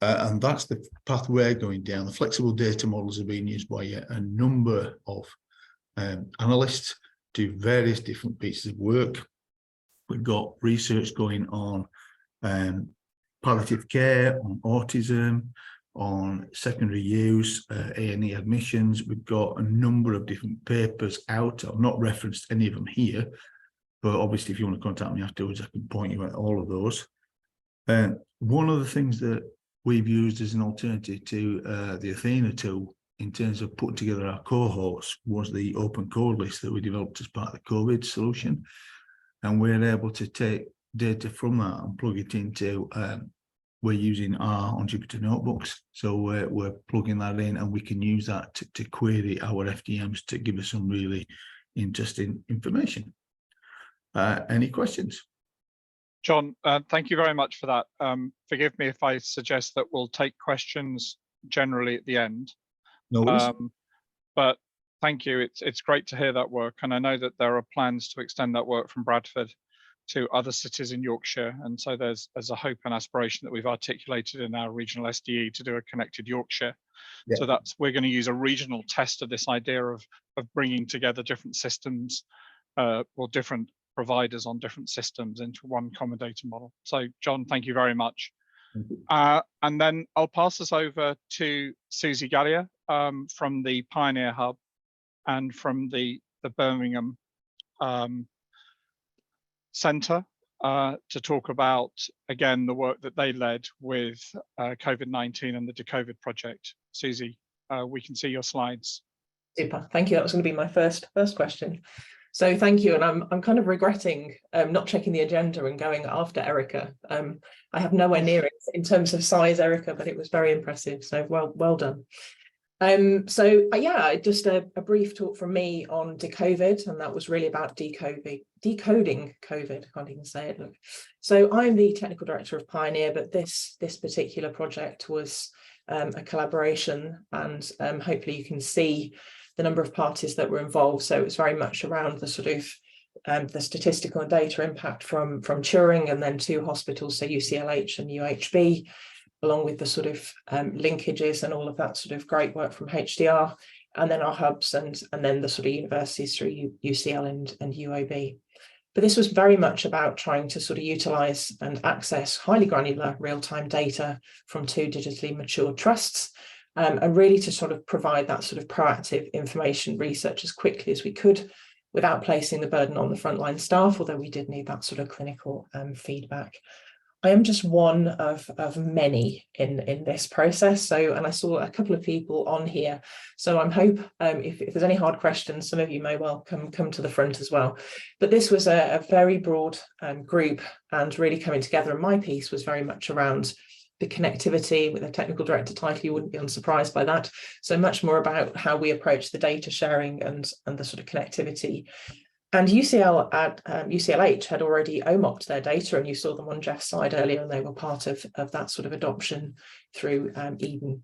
And that's the path we're going down. The flexible data models are being used by a number of analysts to do various different pieces of work. We've got research going on palliative care, on autism, on secondary use, A&E admissions. We've got a number of different papers out. I've not referenced any of them here, but obviously if you want to contact me afterwards, I can point you at all of those. One of the things that we've used as an alternative to the Athena tool in terms of putting together our cohorts was the open code list that we developed as part of the COVID solution. And we're able to take data from that and plug it into, we're using R on Jupyter notebooks. So we're plugging that in and we can use that to query our FDMs to give us some really interesting information. Any questions? John, thank you very much for that. Forgive me if I suggest that we'll take questions generally at the end. No worries. But thank you. It's great to hear that work. And I know that there are plans to extend that work from Bradford to other cities in Yorkshire. And so there's a hope and aspiration that we've articulated in our regional SDE to do a connected Yorkshire. Yeah. So we're going to use a regional test of this idea of bringing together different systems or different providers on different systems into one common data model. So John, thank you very much. And then I'll pass this over to Susie Gallia from the Pioneer Hub and from the Birmingham Centre to talk about, again, the work that they led with COVID-19 and the Decovid project. Susie, we can see your slides. Super, thank you. That was going to be my first question. So thank you, and I'm kind of regretting not checking the agenda and going after Erica. I have nowhere near it in terms of size, Erica, but it was very impressive. So well done. So yeah, just a brief talk from me on Decovid, and that was really about decoding COVID. I can't even say it. Look. So I'm the technical director of Pioneer, but this particular project was a collaboration, and hopefully you can see the number of parties that were involved. So it's very much around the sort of the statistical and data impact from Turing, and then 2 hospitals, so UCLH and UHB, along with the sort of linkages and all of that sort of great work from HDR, and then our hubs and then the sort of universities through UCL and UOB. But this was very much about trying to sort of utilize and access highly granular real-time data from 2 digitally matured trusts, and really to sort of provide that sort of proactive information research as quickly as we could without placing the burden on the frontline staff, although we did need that sort of clinical feedback. I am just one of many in this process. So, and I saw a couple of people on here. So I'm hope if there's any hard questions, some of you may well come to the front as well. But this was a very broad group and really coming together. And my piece was very much around the connectivity. With a technical director title, you wouldn't be unsurprised by that. So much more about how we approach the data sharing and the sort of connectivity. And UCLH had already OMOP'd their data, and you saw them on Jeff's slide earlier, and they were part of that sort of adoption through EHDEN.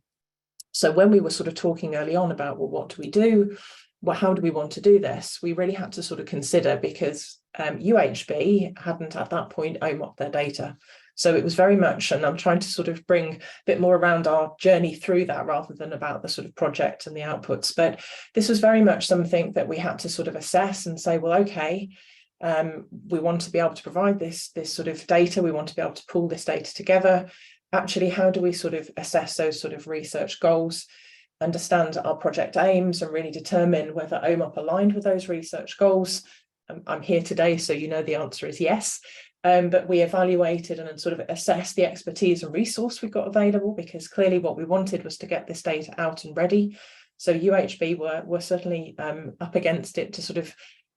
So when we were sort of talking early on about, well, what do we do? well, how do we want to do this? We really had to sort of consider, because UHB hadn't at that point OMOP their data. So it was very much, and I'm trying to sort of bring a bit more around our journey through that rather than about the sort of project and the outputs. But this was very much something that we had to sort of assess and say, well, okay, we want to be able to provide this sort of data. We want to be able to pull this data together. Actually, how do we sort of assess those sort of research goals, understand our project aims, and really determine whether OMOP aligned with those research goals? I'm here today, so you know the answer is yes. But we evaluated and sort of assessed the expertise and resource we've got available, because clearly what we wanted was to get this data out and ready. So UHB were certainly up against it to sort of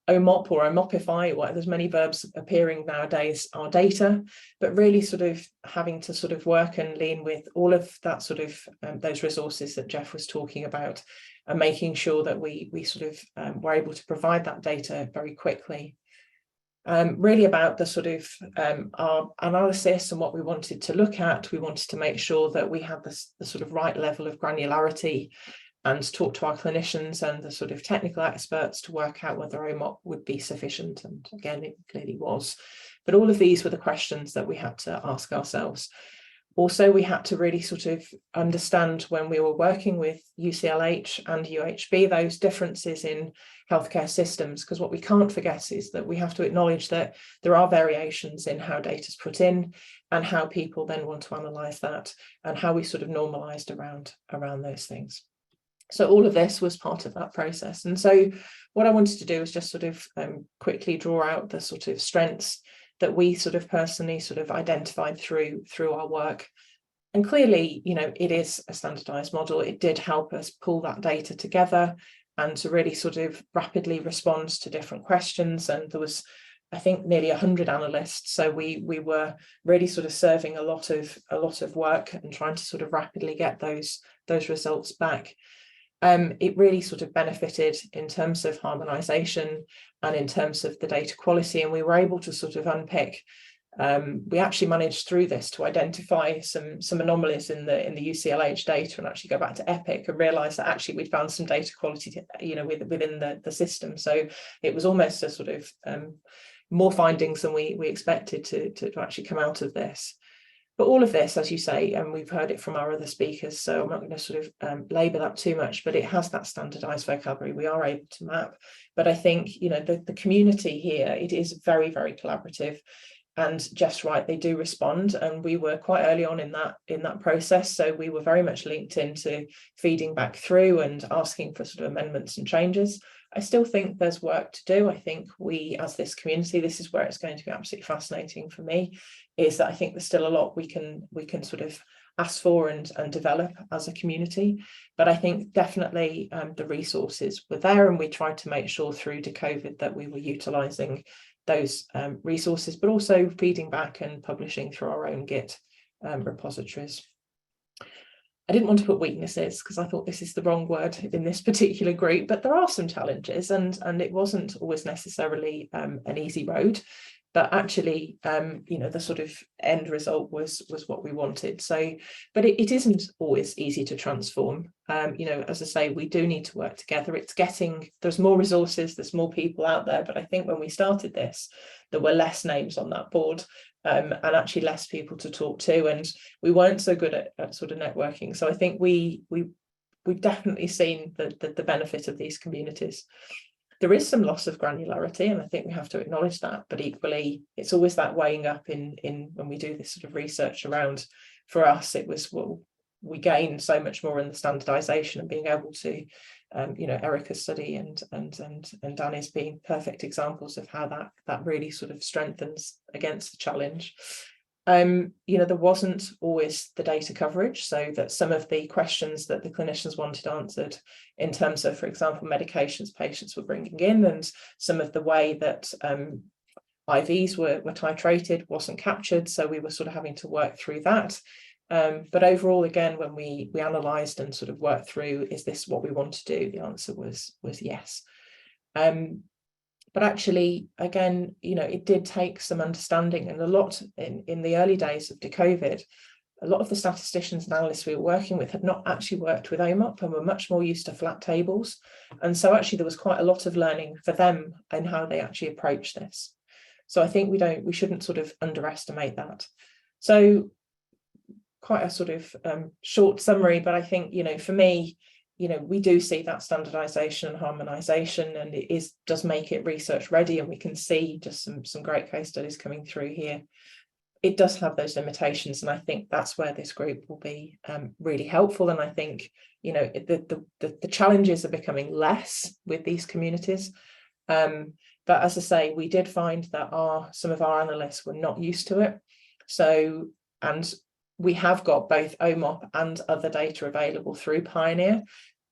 OMOP or OMOPify, or there's many verbs appearing nowadays, our data, but really sort of having to sort of work and lean with all of that sort of those resources that Jeff was talking about, and making sure that we sort of were able to provide that data very quickly. Really about the sort of our analysis and what we wanted to look at. We wanted to make sure that we had the sort of right level of granularity, and talk to our clinicians and the sort of technical experts to work out whether OMOP would be sufficient. And again, it clearly was. But all of these were the questions that we had to ask ourselves. Also, we had to really sort of understand, when we were working with UCLH and UHB, those differences in healthcare systems, because what we can't forget is that we have to acknowledge that there are variations in how data is put in, and how people then want to analyse that, and how we sort of normalised around those things. So all of this was part of that process. And so what I wanted to do was just sort of quickly draw out the sort of strengths that we sort of personally sort of identified through our work. And clearly, you know, it is a standardized model. It did help us pull that data together and to really sort of rapidly respond to different questions. And there was, I think, nearly 100 analysts. So we were really sort of serving a lot of work and trying to sort of rapidly get those results back. It really sort of benefited in terms of harmonisation and in terms of the data quality, and we were able to sort of unpick. We actually managed through this to identify some anomalies in the UCLH data, and actually go back to EPIC and realise that actually we'd found some data quality, you know, within the system. So it was almost a sort of more findings than we expected to actually come out of this. But all of this, as you say, and we've heard it from our other speakers, so I'm not going to sort of labour that too much, but it has that standardised vocabulary. We are able to map. But I think, you know, the community here, it is very, very collaborative. And Jeff's right, they do respond. And we were quite early on in that process. So we were very much linked into feeding back through and asking for sort of amendments and changes. I still think there's work to do. I think we, as this community, this is where it's going to be absolutely fascinating for me, is that I think there's still a lot we can sort of ask for and develop as a community. But I think definitely the resources were there, and we tried to make sure through to COVID that we were utilising those resources, but also feeding back and publishing through our own Git repositories. I didn't want to put weaknesses, because I thought this is the wrong word in this particular group, but there are some challenges, and it wasn't always necessarily an easy road. But actually, you know, the sort of end result was what we wanted. So, but it isn't always easy to transform. You know, as I say, we do need to work together. There's more resources, there's more people out there. But I think when we started this, there were less names on that board, and actually less people to talk to, and we weren't so good at sort of networking. So I think we've definitely seen the benefit of these communities. There is some loss of granularity, and I think we have to acknowledge that, but equally it's always that weighing up in when we do this sort of research around. For us, it was, well, we gain so much more in the standardization and being able to you know, Erica's study and Danny's being perfect examples of how that really sort of strengthens against the challenge. You know, there wasn't always the data coverage, so that some of the questions that the clinicians wanted answered in terms of, for example, medications patients were bringing in, and some of the way that IVs were titrated wasn't captured, so we were sort of having to work through that. But overall, again, when we analysed and sort of worked through, is this what we want to do? The answer was yes. But actually, again, you know, it did take some understanding, and a lot in the early days of COVID, a lot of the statisticians and analysts we were working with had not actually worked with OMOP and were much more used to flat tables. And so actually there was quite a lot of learning for them in how they actually approach this. So I think we shouldn't sort of underestimate that. So quite a sort of short summary, but I think, you know, for me, you know, we do see that standardization and harmonization, and it does make it research ready, and we can see just some great case studies coming through here. It does have those limitations, and I think that's where this group will be really helpful. And I think, you know, the challenges are becoming less with these communities. But as I say, we did find that some of our analysts were not used to it. So, and we have got both OMOP and other data available through Pioneer,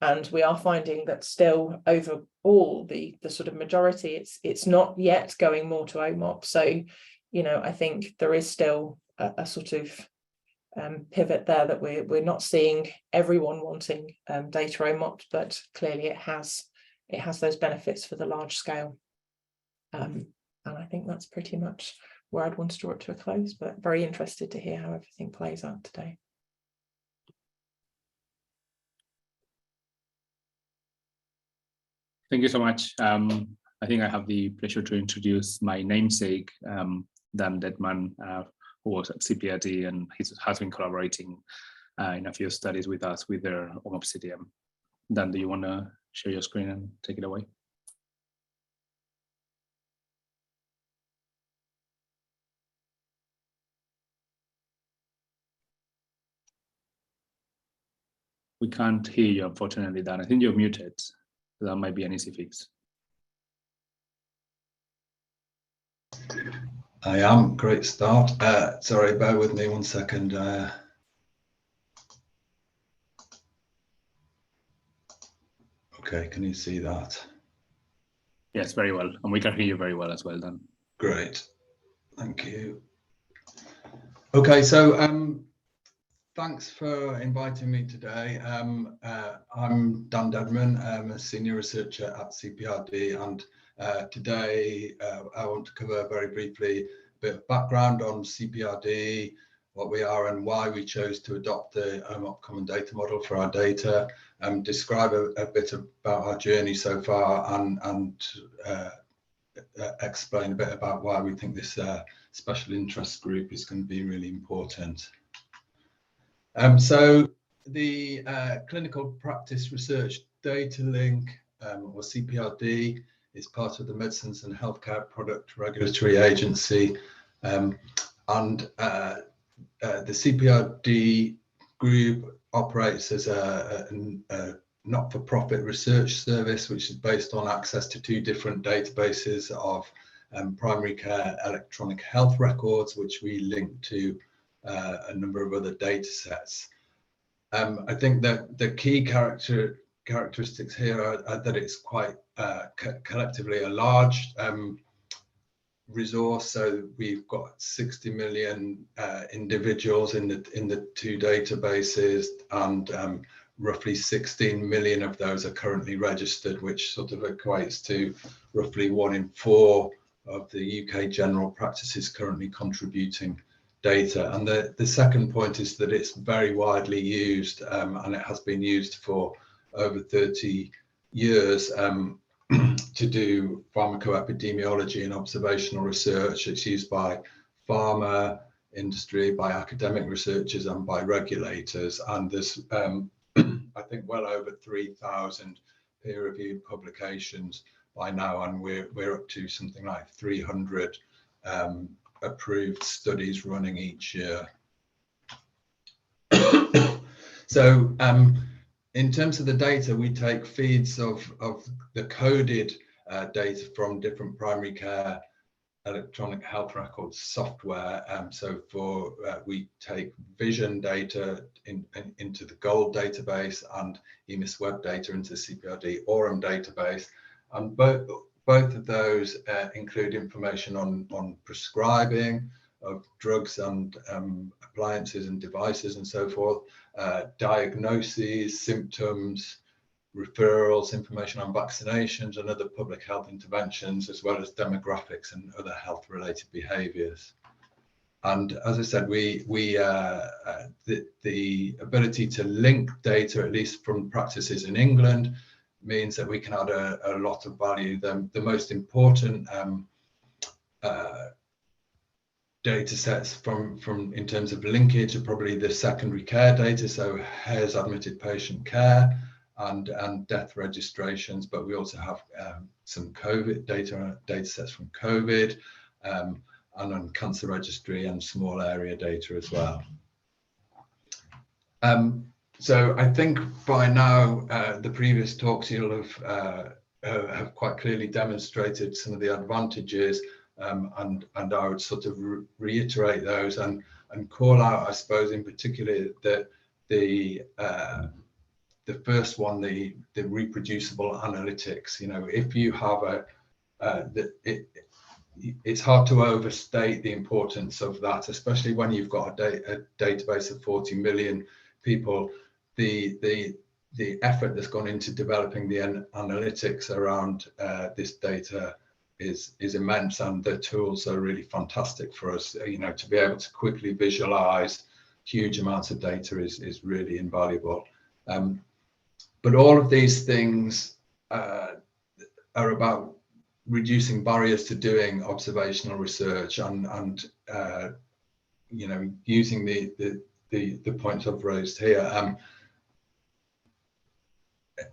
and we are finding that still overall the sort of majority, it's not yet going more to OMOP. So, you know, I think there is still a sort of pivot there that we're not seeing everyone wanting data OMOP, but clearly it has those benefits for the large scale. And I think that's pretty much where I'd want to draw it to a close, but very interested to hear how everything plays out today. Thank you so much. I think I have the pleasure to introduce my namesake, Dan Dedman, who was at CPRD, and he has been collaborating in a few studies with us with their OMOP CDM. Dan, do you want to share your screen and take it away? We can't hear you, unfortunately, Dan. I think you're muted. So that might be an easy fix. I am. Great start. Sorry, bear with me 1 second. Okay, can you see that? Yes, very well. And we can hear you very well as well, Dan. Great. Thank you. Okay, so thanks for inviting me today. I'm Dan Dedman. I'm a senior researcher at CPRD, and today I want to cover very briefly a bit of background on CPRD, what we are and why we chose to adopt the OMOP Common Data Model for our data, describe a bit about our journey so far, and explain a bit about why we think this special interest group is going to be really important. So the Clinical Practice Research Data Link, or CPRD, is part of the Medicines and Healthcare Product Regulatory Agency, and the CPRD group operates as a not-for-profit research service, which is based on access to 2 different databases of primary care electronic health records, which we link to a number of other data sets. I think that the key characteristics here are that it's quite collectively a large resource. So we've got 60 million individuals in the 2 databases, and roughly 16 million of those are currently registered, which sort of equates to roughly 1 in 4 of the UK general practices currently contributing data. And the second point is that it's very widely used, and it has been used for over 30 years to do pharmacoepidemiology and observational research. It's used by pharma industry, by academic researchers, and by regulators. And there's, I think, well over 3,000 peer-reviewed publications by now, and we're up to something like 300 approved studies running each year. So in terms of the data, we take feeds of the coded data from different primary care electronic health records software. So we take vision data into the GOLD database and EMIS web data into the CPRD ORM database, and both of those include information on prescribing of drugs and appliances and devices and so forth, diagnoses, symptoms, referrals, information on vaccinations and other public health interventions, as well as demographics and other health-related behaviours. And as I said, the ability to link data, at least from practices in England, means that we can add a lot of value. The most important data sets from in terms of linkage are probably the secondary care data, so HERS admitted patient care and death registrations, but we also have some COVID data sets from COVID, and on cancer registry and small area data as well. So I think by now the previous talks you'll have quite clearly demonstrated some of the advantages, and I would sort of reiterate those and call out, I suppose, in particular that the first one, the reproducible analytics. You know, if you have it's hard to overstate the importance of that, especially when you've got a database of 40 million people. The effort that's gone into developing the analytics around this data is immense, and the tools are really fantastic for us. You know, to be able to quickly visualize huge amounts of data is really invaluable. But all of these things are about reducing barriers to doing observational research and you know, using the points I've raised here.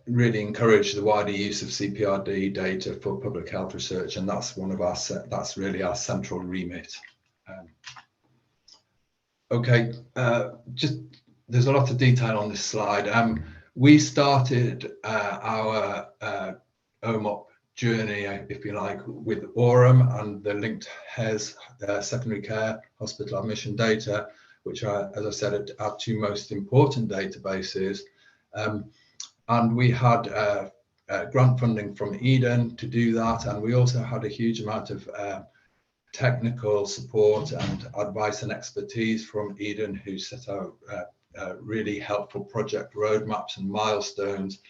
Really encourage the wider use of CPRD data for public health research, and that's one of our that's really our central remit. Okay, just there's a lot of detail on this slide. We started our OMOP journey, if you like, with ORAM and the linked HERS secondary care hospital admission data, which are, as I said, our two most important databases. And we had grant funding from EHDEN to do that, and we also had a huge amount of technical support and advice and expertise from EHDEN, who set out really helpful project roadmaps and milestones,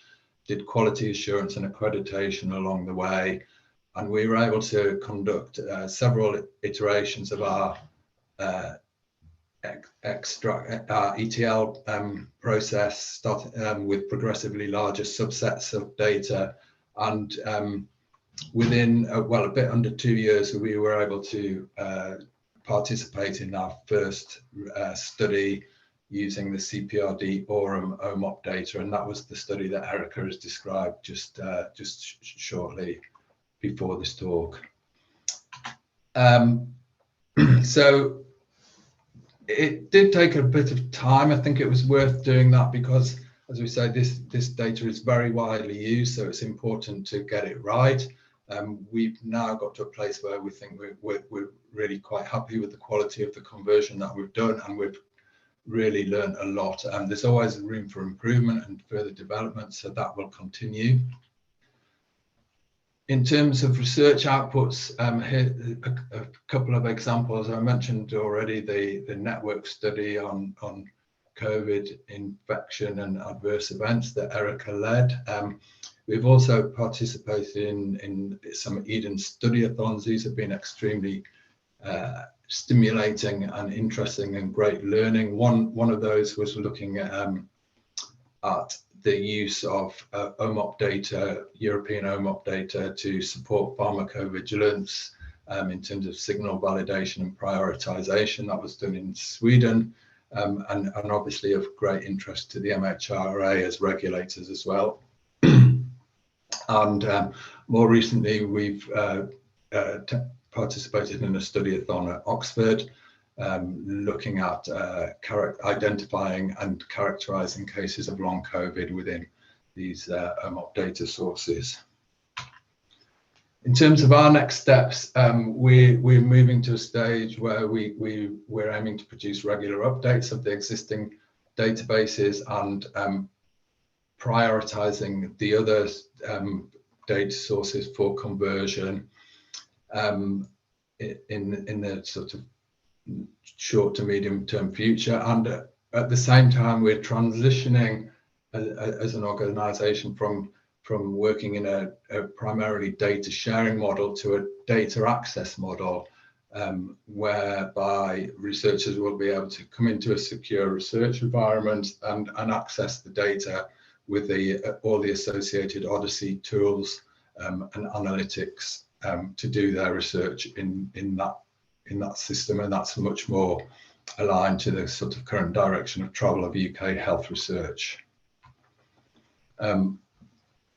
did quality assurance and accreditation along the way, and we were able to conduct several iterations of our ETL process, starting with progressively larger subsets of data, and within well, a bit under 2 years, we were able to participate in our first study using the CPRD ORAM OMOP data, and that was the study that Erica has described just shortly before this talk. So it did take a bit of time. I think it was worth doing that because, as we say, this data is very widely used, so it's important to get it right. We've now got to a place where we think we're really quite happy with the quality of the conversion that we've done, and we've really learned a lot. There's always room for improvement and further development, so that will continue. In terms of research outputs, here a couple of examples. I mentioned already the network study on COVID infection and adverse events that Erica led. We've also participated in some EHDEN study-a-thons. These have been extremely stimulating and interesting and great learning. One of those was looking at the use of OMOP data, European OMOP data, to support pharmacovigilance in terms of signal validation and prioritization. That was done in Sweden, and obviously of great interest to the MHRA as regulators as well. And more recently, we've participated in a study-a-thon at Oxford, looking at identifying and characterizing cases of long COVID within these OMOP data sources. In terms of our next steps, we're moving to a stage where we're aiming to produce regular updates of the existing databases and prioritizing the other data sources for conversion in the sort of short to medium term future. And at the same time, we're transitioning as an organization from working in a primarily data sharing model to a data access model, whereby researchers will be able to come into a secure research environment and access the data with all the associated OHDSI tools and analytics to do their research in that system, and that's much more aligned to the sort of current direction of travel of UK health research.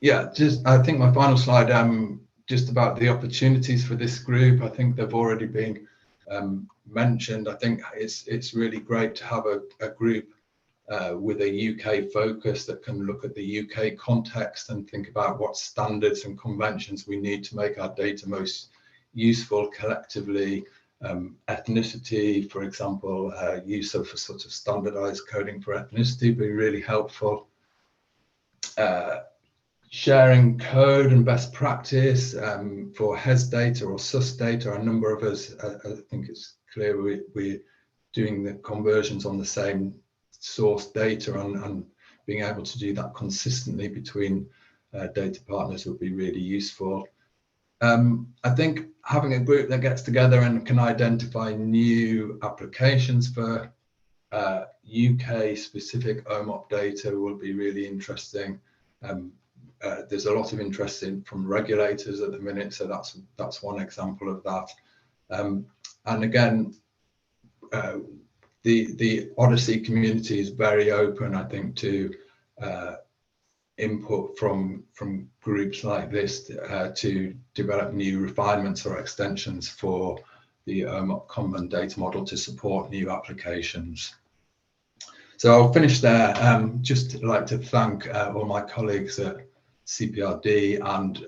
Yeah, I think my final slide, just about the opportunities for this group. I think they've already been mentioned. I think it's really great to have a group with a UK focus that can look at the UK context and think about what standards and conventions we need to make our data most useful collectively. Ethnicity, for example, use of sort of standardized coding for ethnicity would be really helpful. Sharing code and best practice for HES data or SUS data. A number of us, I think it's clear we're doing the conversions on the same source data, and being able to do that consistently between data partners would be really useful. I think having a group that gets together and can identify new applications for UK specific OMOP data will be really interesting. There's a lot of interest from regulators at the minute, so that's one example of that. And again, the OHDSI community is very open, I think, to input from groups like this to develop new refinements or extensions for the OMOP Common Data Model to support new applications. So I'll finish there. Just like to thank all my colleagues at CPRD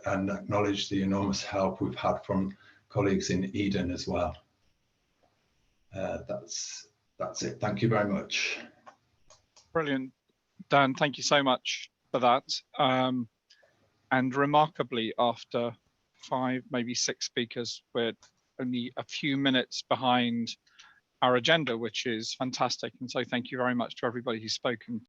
and acknowledge the enormous help we've had from colleagues in EHDEN as well. That's it. Thank you very much. Brilliant, Dan. Thank you so much for that. And remarkably, after 5, maybe 6 speakers, we're only a few minutes behind our agenda, which is fantastic. And so thank you very much to everybody who's spoken